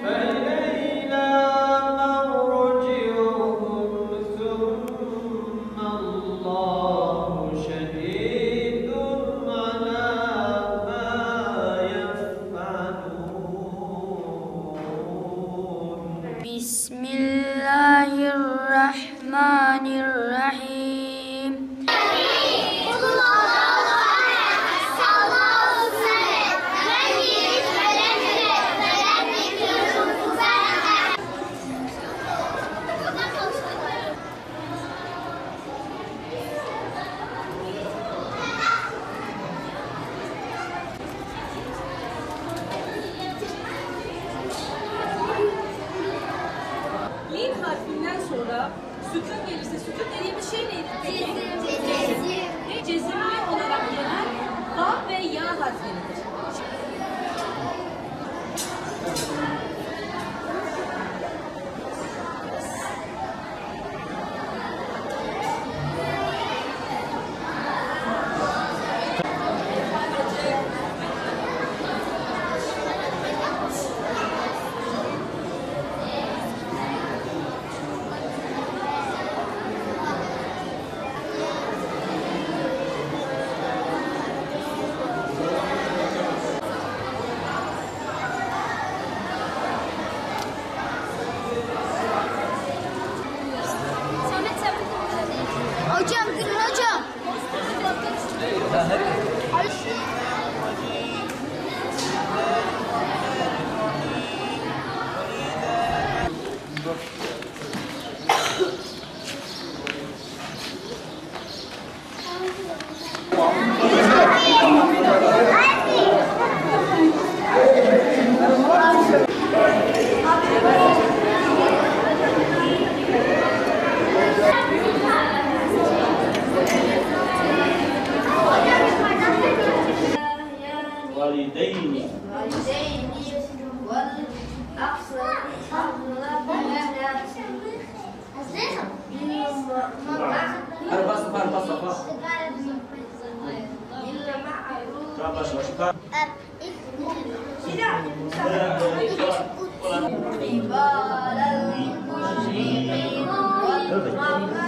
فإلينا مرجعهم ثم الله شهيد على ما يفعلون. بسم الله الرحمن الرحيم. Lin harfinden sonra sütun gelirse, sütun dediğimiz şey neydi peki? Ve cezimli olarak gelen ha ve ya harfleridir. Hocam gülün hocam.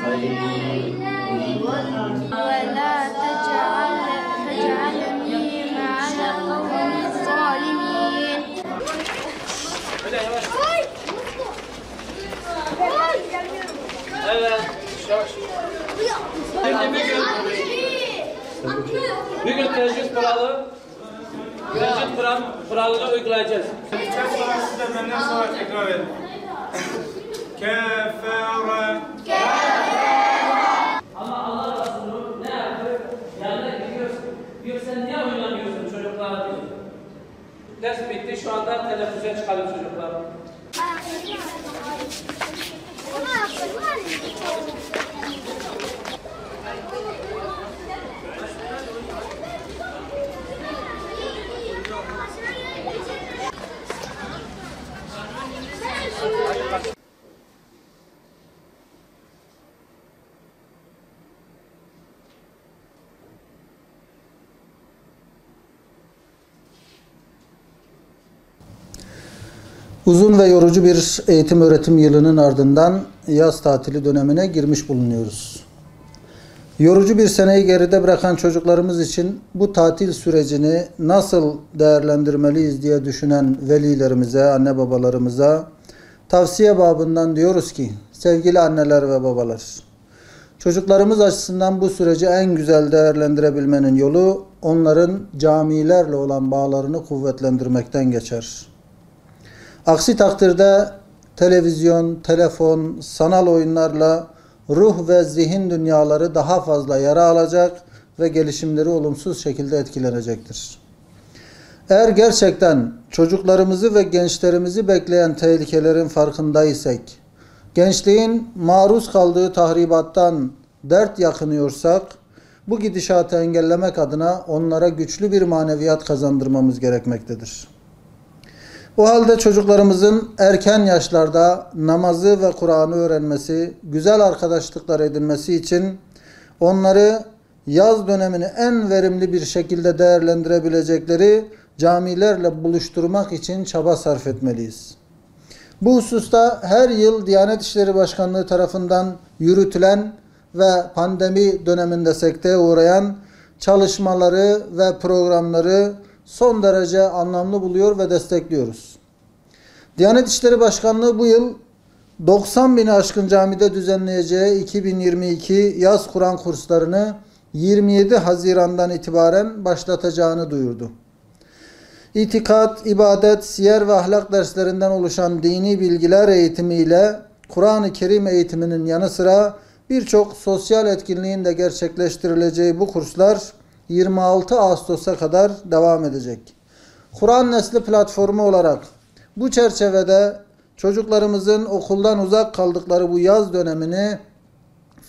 والدين ولا تجعلني مع القوم الظالمين. Evet. Bir gün tecrüz kuralını uygulayacağız. Çok sonra siz de benden sonra tekrar edin. Kefere. Ama Allah Resulü ne yapıyor? Yanına gidiyorsun. Diyor sen niye oynamıyorsun çocuklara diyor. Ders bitti şu anda teneffüse çıkalım çocuklar. Uzun ve yorucu bir eğitim öğretim yılının ardından yaz tatili dönemine girmiş bulunuyoruz. Yorucu bir seneyi geride bırakan çocuklarımız için bu tatil sürecini nasıl değerlendirmeliyiz diye düşünen velilerimize, anne babalarımıza tavsiye babından diyoruz ki, sevgili anneler ve babalar, çocuklarımız açısından bu süreci en güzel değerlendirebilmenin yolu onların camilerle olan bağlarını kuvvetlendirmekten geçer. Aksi takdirde televizyon, telefon, sanal oyunlarla ruh ve zihin dünyaları daha fazla yara alacak ve gelişimleri olumsuz şekilde etkilenecektir. Eğer gerçekten çocuklarımızı ve gençlerimizi bekleyen tehlikelerin farkındaysak, gençliğin maruz kaldığı tahribattan dert yakınıyorsak, bu gidişatı engellemek adına onlara güçlü bir maneviyat kazandırmamız gerekmektedir. O halde çocuklarımızın erken yaşlarda namazı ve Kur'an'ı öğrenmesi, güzel arkadaşlıklar edinmesi için onları yaz dönemini en verimli bir şekilde değerlendirebilecekleri camilerle buluşturmak için çaba sarf etmeliyiz. Bu hususta her yıl Diyanet İşleri Başkanlığı tarafından yürütülen ve pandemi döneminde sekteye uğrayan çalışmaları ve programları son derece anlamlı buluyor ve destekliyoruz. Diyanet İşleri Başkanlığı bu yıl 90 bini aşkın camide düzenleyeceği 2022 yaz Kur'an kurslarını 27 Haziran'dan itibaren başlatacağını duyurdu. İtikat, ibadet, siyer ve ahlak derslerinden oluşan dini bilgiler eğitimiyle Kur'an-ı Kerim eğitiminin yanı sıra birçok sosyal etkinliğin de gerçekleştirileceği bu kurslar 26 Ağustos'a kadar devam edecek. Kur'an Nesli platformu olarak bu çerçevede çocuklarımızın okuldan uzak kaldıkları bu yaz dönemini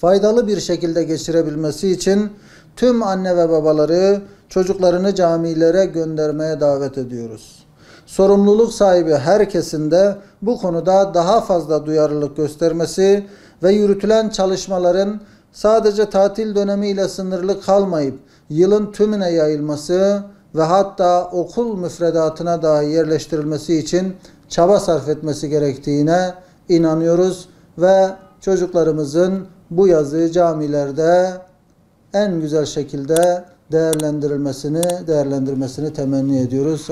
faydalı bir şekilde geçirebilmesi için tüm anne ve babaları çocuklarını camilere göndermeye davet ediyoruz. Sorumluluk sahibi herkesin de bu konuda daha fazla duyarlılık göstermesi ve yürütülen çalışmaların sadece tatil dönemiyle sınırlı kalmayıp yılın tümüne yayılması ve hatta okul müfredatına dahi yerleştirilmesi için çaba sarf etmesi gerektiğine inanıyoruz ve çocuklarımızın bu yazı camilerde en güzel şekilde değerlendirmesini temenni ediyoruz.